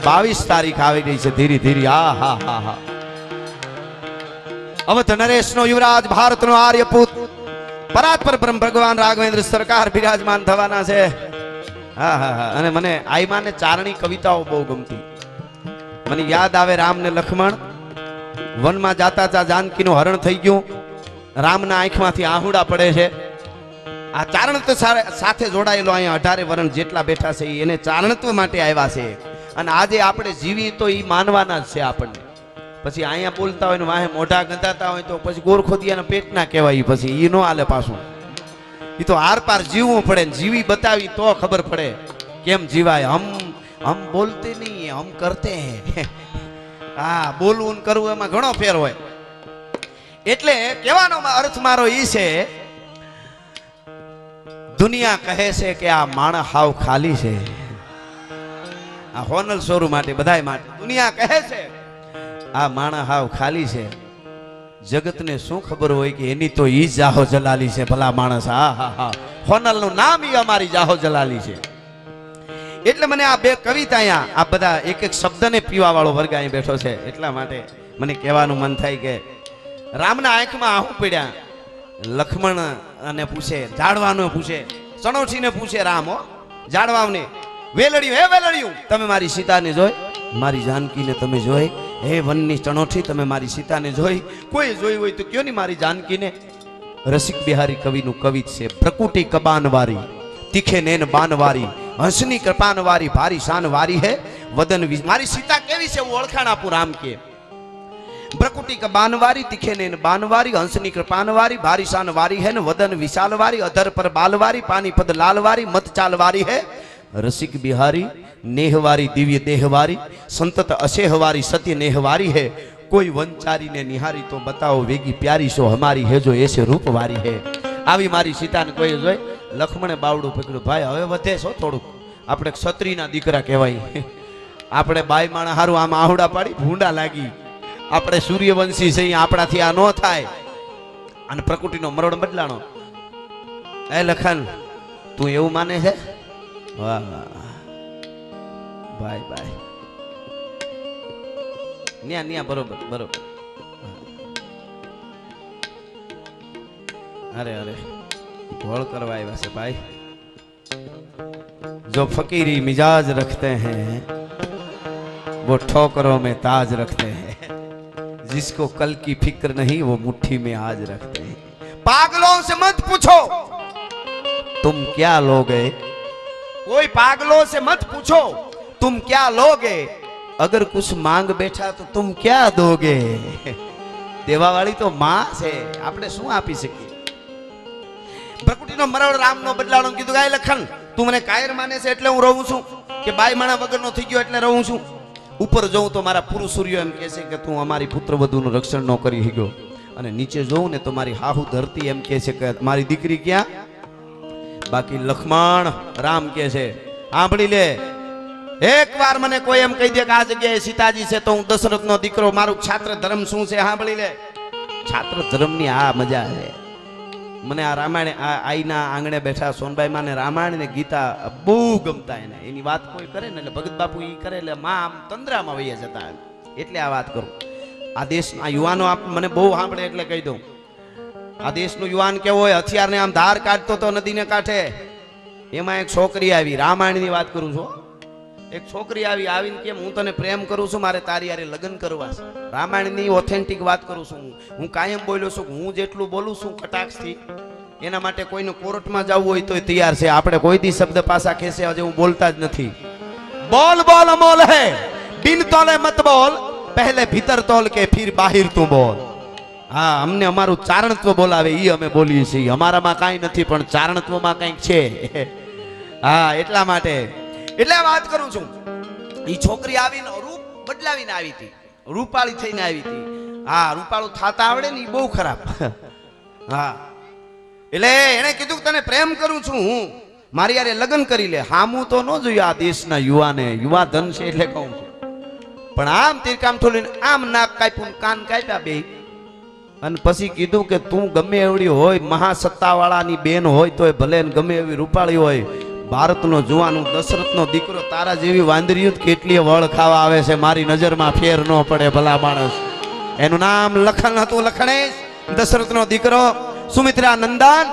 22 તારીખ આવી રહી છે ધીરે ધીરે. આ હા હા હા. અવધ નરેશનો યુવરાજ, ભારતનો આર્યપુત, પરાત્પર બ્રહ્મ ભગવાન રાઘવેન્દ્ર સરકાર બિરાજમાન થવાના છે. હા હા હા. અને મને આઈમાને ચારણી કવિતાઓ બહુ ગમતી. મને યાદ આવે રામ ને લક્ષ્મણ વનમાં જાતા તા, જાનકીનું હરણ થઈ ગયું, રામના આંખમાંથી આહુડા પડે છે. આ ચારણત્વ સાથે જોડાયેલો અહીંયા 18 વરણ જેટલા બેઠા છે એને ચારણત્વ માટે આવ્યા છે. અને આજે આપણે જીવી તો એ માનવાના જ છે આપણને. પછી અહીંયા બોલતા હોય ને વાહે મોઢા ગંધાતા હોય તો પછી ગોરખોદિયાના પેટ ના કહેવાય. પછી એ નો હાલે પાછું. એ તો આર પાર જીવવું પડે ને જીવી બતાવી તો ખબર પડે કેમ જીવાય. હમ બોલતે નહીં, હમ કરતે હે. હા, બોલવું કરવું એમાં ઘણો ફેર હોય. એટલે કહેવાનો અર્થ મારો ઈ છે, દુનિયા કહે છે કે આ માણસ હાવ ખાલી છે. આ હોનલ શોરૂમ માટે બધાય માટે દુનિયા કહે છે આ માણસ હાવ ખાલી છે. જગતને શું ખબર હોય કે એની તો ઈ જાહો જલાલી છે. ભલા માણસ. હા હા હા. હોનલ નું નામ ઈ અમારી જાહો જલાલી છે. એટલે મને આ બે કવિતા અહીંયા આ બધા એક એક શબ્દને પીવા વાળો વર્ગ અહીં બેઠો છે. એટલા માટે મને કહેવાનું મન થાય કે રામના આંખમાં આહું પડ્યા. લક્ષ્મણ અને પૂછે, જાડવાનો પૂછે, ચણોઠીને પૂછે રામ, હો જાડવાને, વેલડ્યું, હે વેલડ્યું, તમે મારી સીતાને જોઈ? મારી જાનકીને તમે જોઈ? હે વનની ચણોઠી, તમે મારી સીતાને જોઈ? કોઈ જોઈ હોય તો કયો ની મારી જાનકીને. રસિક બિહારી કવિનું કવિત છે. પ્રકૃતિ કબાનવારી, તીખે નેન બાનવારી, હંસની કૃપાનવારી, ભારી શાનવારી હે વદન. મારી સીતા કેવી છે હું ઓળખાણ આપું. રામ કે પ્રકૃતિ કબાનવારી, તીખે નેન બાનવારી, હંસની કૃપાનવારી, ભારી શાનવારી હે ને વદન વિશાલવારી, અધર પર બાલવારી, પાની પદ લાલવારી, મત ચાલવારી હે રસિક બિહારી, નેહવારી, દિવ્ય દેહવારી, સંતત અશેહવારી, સત્ય નેહવારી હે. કોઈ વંચારીને નિહારી તો બતાવો વેગી પ્યારી સો હમારી હે જો એસે રૂપવારી હે. આવી મારી સીતાને કોઈ જોઈ? લક્ષ્મણે બાવડું પકડ્યું. ભાઈ હવે વધે છો થોડુંક, આપણે ક્ષત્રિયના દીકરા કહેવાય. આપણે બાઈ માણા હારું આમ આહુડા પાડી ભૂંડા લાગી. આપણે સૂર્યવંશી છે, આપણાથી આ ન થાય. અને પ્રકૃતિનો મરોડ બદલાણો. એ લખન, તું એવું માને છે? વાહ ભાઈ ભાઈ. ન્યા બરોબર બરોબર. અરે અરે ઘોળ કરવા આવ્યા છે ભાઈ. जो फकीरी मिजाज रखते हैं वो ठोकरों में ताज रखते हैं, जिसको कल की फिक्र नहीं वो मुट्ठी में आज रखते हैं. पागलों से मत पूछो तुम क्या लोगे, कोई पागलों से मत पूछो तुम क्या लोगे, अगर कुछ मांग बैठा तो तुम क्या दोगे. देवा वाली तो मां છે, આપણે શું આપી શકીએ. પ્રકૃતિનો મરડ રામનો બદલાણો કીધું. ગાય લખન, તું મને કાયર માને છે એટલે હું રહું છું કે બાઈ માણા વગરનો થઈ ગયો એટલે રહું છું? ઉપર જોઉં તો મારા પુરુષ સૂર્ય એમ કહે છે કે તું અમારી પુત્રવધુનું રક્ષણ ન કરી શક્યો. અને નીચે જોઉં ને તો મારી હાહુ ધરતી એમ કહે છે કે મારી દીકરી ક્યાં? બાકી લક્ષ્મણ રામ કહે છે, સાંભળી લે, એક વાર મને કોઈ એમ કહી દે કે આ જગ્યાએ સીતાજી છે તો હું દશરથનો દીકરો, મારું છાત્ર ધર્મ શું છે સાંભળી લે. છાત્ર ધર્મની આ મજા છે. મને આ રામાયણ આઈના આંગણે બેઠા સોનબાઈ માં ને રામાયણ ને ગીતા બહુ ગમતા. એને એની વાત કોઈ કરે ને એટલે ભગત બાપુ ઈ કરે એટલે માં આમ તંદ્રામાં વહી જતા. એટલે આ વાત કરું. આ દેશના યુવાનો મને બહુ સાંભળે એટલે કહી દઉં. આ દેશનું યુવાન કેવો હોય, હથિયારને આમ ધાર કાઢતો તો નદીને કાંઠે. એમાં એક છોકરી આવી, રામાયણની વાત કરું છું. એક છોકરી આવીને કેમ હું તને પ્રેમ કરું છું, મારે તારી હારે લગ્ન કરવા છે. રામાયણની ઓથેન્ટિક વાત કરું છું. હું કાયમ બોલ્યો છું. હું જેટલું બોલું છું કટાક્ષથી, એના માટે કોઈને કોર્ટમાં જવું હોય તો તૈયાર છે. આપણે કોઈ દી શબ્દ પાછા ખેસે હજે હું બોલતા જ નથી. બોલ બોલ અમોલ હે, બિન તોલે મત બોલ, પહેલે ભીતર તોલ કે ફિર બાહિર તું બોલ. હા, અમને અમારું ચારણત્વ બોલાવે ઈ અમે બોલીએ છીએ. અમારામાં કાંઈ નથી પણ ચારણત્વમાં કંઈક છે. હા, એટલા માટે એટલે વાત કરું છું. ઈ છોકરી આવીને રૂપ બદલાવીને આવી હતી, રૂપાળી થઈને આવી હતી. હા, રૂપાળું થાતા આવડે ને ઈ બહુ ખરાબ. હા, એટલે એને કીધું તને પ્રેમ કરું છું હું, મારી યારે લગ્ન કરી લે. હામું તો ન જોયું આ દેશના યુવાને, યુવા ધન છે એટલે કહું છું. પણ આમ તીરકામ થોડીને આમ નાક કાપ્યું, કાન કાપ્યા બે, અને પછી કીધું કે તું ગમે એવડી હોય, મહાસત્તાવાળાની બેન હોય તોય ભલે, ગમે એવી રૂપાળી હોય, ભારતનો જુવાન દશરથનો દીકરો તારા જેવી વાંદરીઓ કેટલી વળ ખાવા આવે છે, મારી નજરમાં ફેર ન પડે ભલા માણસ. એનું નામ લખન હતું, લખણેશ, દશરથનો દીકરો, સુમિત્રા નંદન.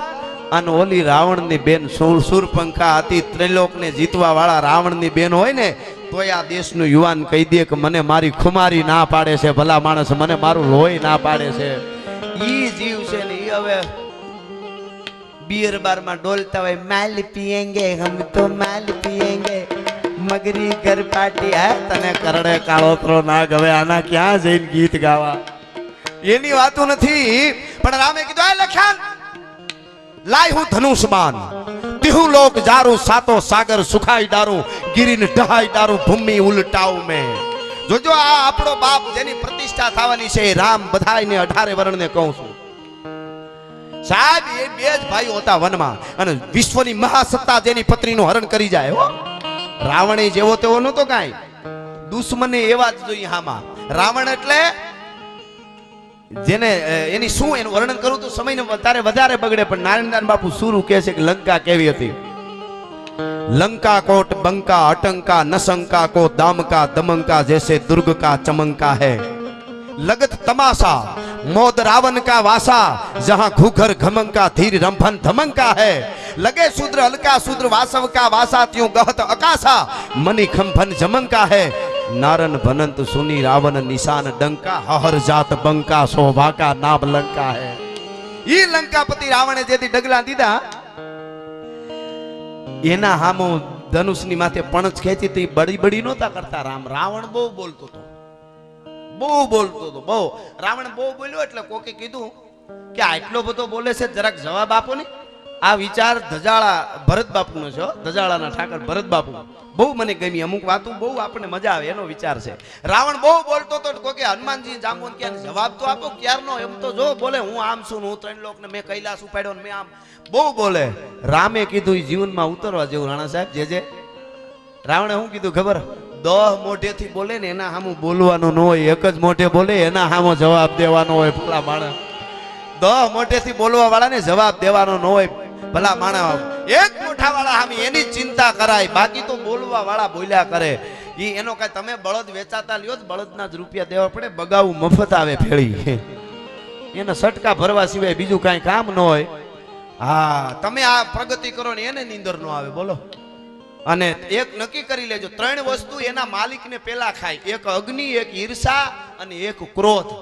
અને ઓલી રાવણની બેન શૂરપંખા હતી, ત્રિલોકને જીતવા વાળા રાવણની બેન હોય ને તોય આ દેશનું યુવાન કહી દે કે મને મારી ખુમારી ના પાડે છે ભલા માણસ, મને મારું લોહી ના પાડે છે. ઈ જીવ છે ને ઈ હવે બિયર બારમાં ડોલતા હોય, માલ પીએંગે હમ તો માલ પીએંગે, મગરી ઘર પાર્ટી. હે તને કરડે કાળોતરો ના ગવે, આના ક્યાં જઈને ગીત ગાવા? એની વાતો નથી. પણ રામે કીધું આ લખાણ લાય હું ધનુષ બાન, તિહુ લોક જારું, સાતો સાગર સુખાઈ ડારું, ગિરીન ઢહાઈ ડારું, ભૂમિ ઉલટાઉ મેં. જોજો આ આપણો બાપ જેની પ્રતિષ્ઠા થવાની છે રામ, બધાયને 18 વર્ણને કહું છું સાહેબ. એ બે જ ભાઈઓ હતા વનમાં, અને વિશ્વની મહાસત્તા જેની પત્નીનું હરણ કરી જાય. હો, રાવણ જેવો તેવો નતો કાંઈ, દુશ્મને એવા જ જોઈએ હામાં. રાવણ એટલે જેને એની શું એનું વર્ણન કરું તો સમયને વધારે બગડે, પણ નારાયણદાન બાપુ સુરું કહે છે કે લંકા કેવી હતી. लंका कोट बंका अटंका नशंका को दामका दमंका जैसे दुर्ग का चमंका है, लगत तमाशा मोद रावण का वासा, जहां घूघर घमंका धीर रंभन धमंका है, लगे शूद्र अलका शूद्र वासव का वासा, त्यों गहत अकाशा मणि खंभन जमंका है, नारन भनंत सुनी रावण निशान डंका, हहर जात बंका शोभा का नाम लंका है. ई लंकापति रावणे जेથી ડગલા દીધા એના હામો ધનુષની માથે પણછ ખેંચી તો બડી બડી નહોતા કરતા. રાવણ બહુ બોલતો હતો, બહુ. રાવણ બહુ બોલ્યો એટલે કોકે કીધું કે આટલો બધો બોલે છે, જરાક જવાબ આપો ને. આ વિચાર ધજાળા ભરત બાપુનો છે, ધજાળાના ઠાકર ભરત બાપુ. બહુ મને ગમી, અમુક વાતો બહુ આપણને મજા આવે એનો વિચાર છે. રાવણ બહુ બોલતો હતો, કોકે હનુમાનજી જાંબુન કે જવાબ તો આપો ક્યારનો. એમ તો જો બોલે હું આમ છું, હું 3 લોકને મેં કૈલાસ ઉપાડ્યો ને મેં આમ બહુ બોલે. રામે કીધું જીવનમાં ઉતરવા જેવું. રાણા સાહેબ જે રાવણે શું કીધું ખબર? 10 મોઢેથી બોલે ને એના સામું બોલવાનું ન હોય, એક જ મોઢે બોલે એના સામો જવાબ દેવાનો હોય. ભલા માણસ 10 મોઢેથી બોલવા વાળાને જવાબ દેવાનો ન હોય. ભલા માણસ એક મોઢા વાળા સામે એની ચિંતા કરાય, બાકી તો બોલવા વાળા બોલ્યા કરે. ઈ એનો કઈ તમે બળદ વેચાતા લ્યો તો બળદના જ રૂપિયા દેવા પડે, બગાવું મફત આવે ફેળી. એને સટકા ભરવા સિવાય બીજું કાંઈ કામ ન હોય. હા, તમે આ પ્રગતિ કરો ને એને નીંદર ન આવે. બોલો. અને એક નક્કી કરી લેજો, 3 વસ્તુ એના માલિકને પેલા ખાય, એક અગ્નિ, એક ઈર્ષા અને એક ક્રોધ.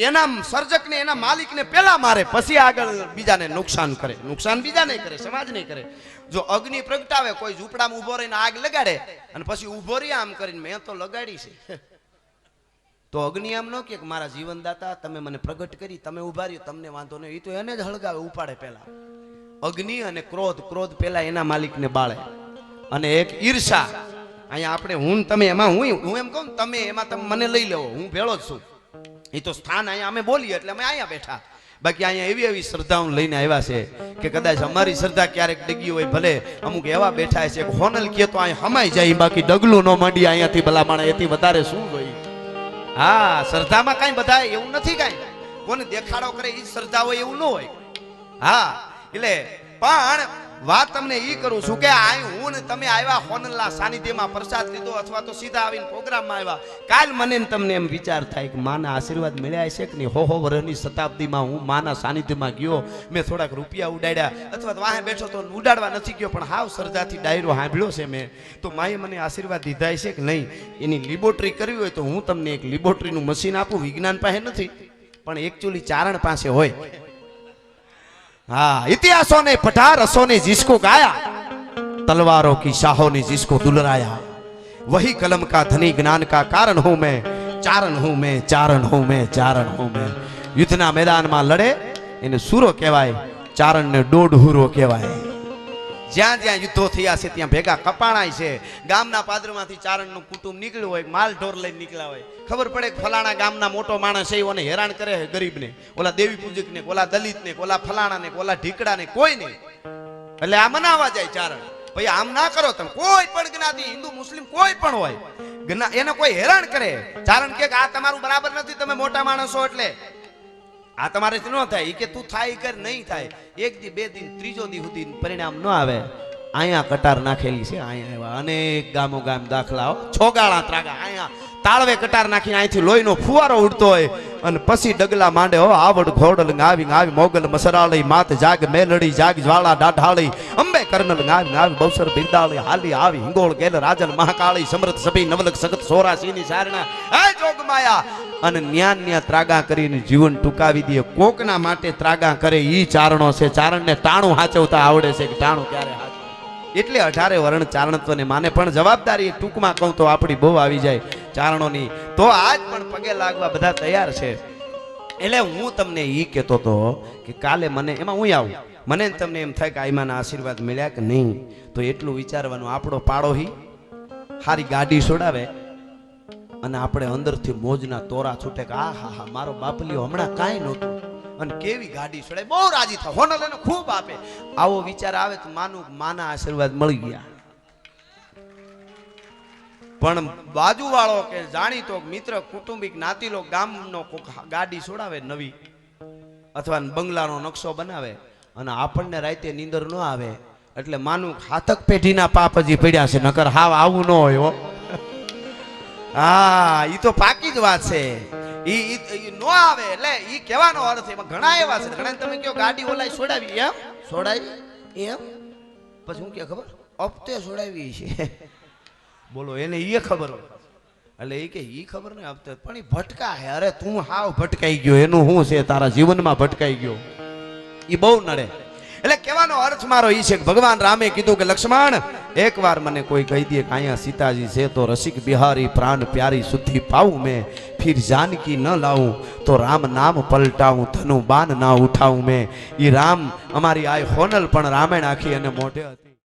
એના સર્જકને એના માલિકને પેલા મારે, પછી આગળ બીજાને નુકસાન કરે. નુકસાન બીજાને કરે, સમાજને કરે. જો અગ્નિ પ્રગટાવે, કોઈ ઝૂંપડામાં ઉભો રહીને આગ લગાડે અને પછી ઉભો રહી આમ કરીને મેં તો લગાડી છે, તો અગ્નિ આમ ન કે મારા જીવનદાતા તમે મને પ્રગટ કરી, તમે ઉભા રહ્યો, તમને વાંધો નહીં. એ તો એને જ હળગાવે, ઉપાડે પેલા. અગ્નિ અને ક્રોધ પેલા એના માલિકને બાળે. અને એક ઈર્ષા, અહીંયા આપણે હું તમે એમાં હું એમ કહું તમે એમાં તમે મને લઈ લેવો, હું ભેળો જ છું. એ તો સ્થાન અહીંયા અમે બોલીએ એટલે અમે અહીંયા બેઠા. બાકી અહીંયા એવી શ્રદ્ધાઓ લઈને આવ્યા છે કે કદાચ અમારી શ્રદ્ધા ક્યારેક ડગી હોય, ભલે અમુક એવા બેઠા છે કે હોનલ કે તો અહીંયા હમાઈ જાય, બાકી ડગલું ન માંડી અહીંયાથી ભલા માણસ એથી વધારે શું હોય. હા, શ્રદ્ધામાં કાંઈ બધા એવું નથી, કાંઈ કોને દેખાડો કરે એ શ્રદ્ધા હોય એવું ન હોય. હા, એટલે પણ વાત તમને ઈ કરું છું કે આ હું ને તમે આવ્યા હોનલના સાનિધ્યમાં પ્રસાદ લીધો અથવા તો સીધા આવીને પ્રોગ્રામમાં આવ્યા, કાલ મને તમને એમ વિચાર થાય કે માના આશીર્વાદ મળ્યા છે કે નહીં. હો વર્ષની શતાબ્દીમાં હું માના સાનિધ્યમાં ગયો, મેં થોડાક રૂપિયા ઉડાડ્યા અથવા તો વાહે બેઠો તો ઉડાડવા નથી ગયો, પણ હાવ શ્રદ્ધાથી ડાયરો સાંભળ્યો છે મેં, તો માએ મને આશીર્વાદ દીધા છે કે નહીં. એની લેબોરેટરી કરવી હોય તો હું તમને એક લેબોરેટરીનું મશીન આપું. વિજ્ઞાન પાસે નથી, પણ એકચ્યુઅલી ચારણ પાસે હોય. हाँ, इतिहासों ने पढ़ा, रसों ने जिसको गाया, तलवारों की शाहों ने जिसको दुलराया, वही कलम का धनी ज्ञान का कारण हूं मैं, चारण हूं मैं, चारण हूं मैं, चारण हूं मैं. युद्धना मैदाનમાં લડે એને સૂરો કહેવાય, ચારણને દોઢહુરો કહેવાય. જ્યાં જ્યાં યુદ્ધો થયા છે ત્યાં ભેગા કપાણાય છે. ગામના પાદરમાંથી ચારણનું કુટુંબ નીકળ્યું હોય, માલ ઢોર લઈને નીકળ્યા હોય, ખબર પડે કે ફલાણા ગામના મોટો માણસ છે, એને હેરાન કરે ગરીબને, ઓલા દેવી પૂજકને, ઓલા દલિતને, ઓલા ફલાણાને, ઓલા ઢીકડાને, કોઈ નહીં. એટલે આ મનાવા જાય ચારણ, ભાઈ આમ ના કરો તમે. કોઈ પણ જ્ઞાતિ, હિન્દુ મુસ્લિમ કોઈ પણ હોય, એને કોઈ હેરાન કરે, ચારણ કે આ તમારું બરાબર નથી, તમે મોટા માણસો એટલે આ તમારેથી ન થાય. એ કે તું થાય કર, નહીં થાય. 1 દી 2 દી 3જો દી સુધી પરિણામ ન આવે અહીંયા કટાર નાખેલી છે, અહીંયા એવા અનેક ગામો ગામ દાખલાઓ, છોગાળા ત્રાગા, અહીંયા તાળવે કટાર નાખીને અહીંથી લોહીનો ફુવારો ઉડતો હોય અને પછી ડગલા માંડે હો આવડ ઘોડલ આવી મોગલ મસરાળી માત જાગ મેલડી જાગ જ્વાળા દાઢાળી અંબે કર્નલ આવી બવસર બિરદાળી હાલી આવી હિંગોળ ગેલ રાજન મહાકાળી સમૃદ્ધ સભી નવલક સગત સોરાસીની સારણા હે જોગમાયા અને ન્યા ત્રાગા કરીને જીવન ટૂંકાવી દે. કોકના માટે ત્રાગા કરે ઈ ચારણો છે. ચારણને ટાણું હાચવતા આવડે છે કે ટાણું ક્યારે હાચવું, એટલે 18 વર્ણ ચારણત્વને માને. પણ જવાબદારી ટૂંકમાં કહું તો આપણી બહુ આવી જાય ચારણોની, તો આજ પણ પગે લાગવા બધા તૈયાર છે. એટલે હું તમને ઈ કહેતો હતો કે કાલે મને એમાં હું આવું, મને તમને એમ થાય કે આઈમાના આશીર્વાદ મળ્યા કે નહીં, તો એટલું વિચારવાનું. આપણો પાડોહી હારી ગાડી છોડાવે અને આપણે અંદરથી મોજના તોરા છૂટે કે આ હા મારો બાપલીઓ હમણાં કાંઈ નહોતું અને કેવી ગાડી છોડાય, બહુ રાજી થાય, હોનલ એને ખૂબ આપે. આવો વિચાર આવે તો માનું માના આશીર્વાદ મળી ગયા. પણ બાજુવાળો કે જાણીતો મિત્ર કુટુંબિક નાતીલો ગામનો ગાડી છોડાવે નવી અથવા બંગલાનો નકશો બનાવે અને આપણને રાતે નીંદર ન આવે એટલે માનું હાથક પેઢીના પાપ હજી પડ્યા છે, નકર હાવ આવું ન હોય હો. હા, ઈ તો પાકી જ વાત છે. ઈ નો આવે એટલે ઈ કહેવાનો અર્થ એમાં ઘણા એવા છે. ઘણા તમે કહો ગાડી ઓલાય છોડાવી, એમ છોડાવી એમ, પછી હું કે ખબર હપ્તે છોડાવી છે બોલો, એને ઈ ખબર હોય એટલે એ કે ઈ ખબર નહીં હપ્તે, પણ ઈ ભટકા હે. અરે તું હાવ ભટકાઈ ગયો, એનું શું છે તારા જીવનમાં ભટકાઈ ગયો, ઈ બહુ નડે. એટલે કહેવાનો અર્થ મારો ઈ છે કે ભગવાન રામે કીધું કે લક્ષ્મણ એકવાર મને કોઈ કહી દે કે અહીંયા સીતાજી છે તો રસિક બિહારી પ્રાણ પ્યારી શુદ્ધિ પાऊं मैं, फिर जानकी न लाऊं तो राम नाम पलटाऊं, धनु बान ना उठाऊं मैं. ઈ રામ અમારી આ હોનલ પણ રામાયણ આખી અને મોઢે હતી.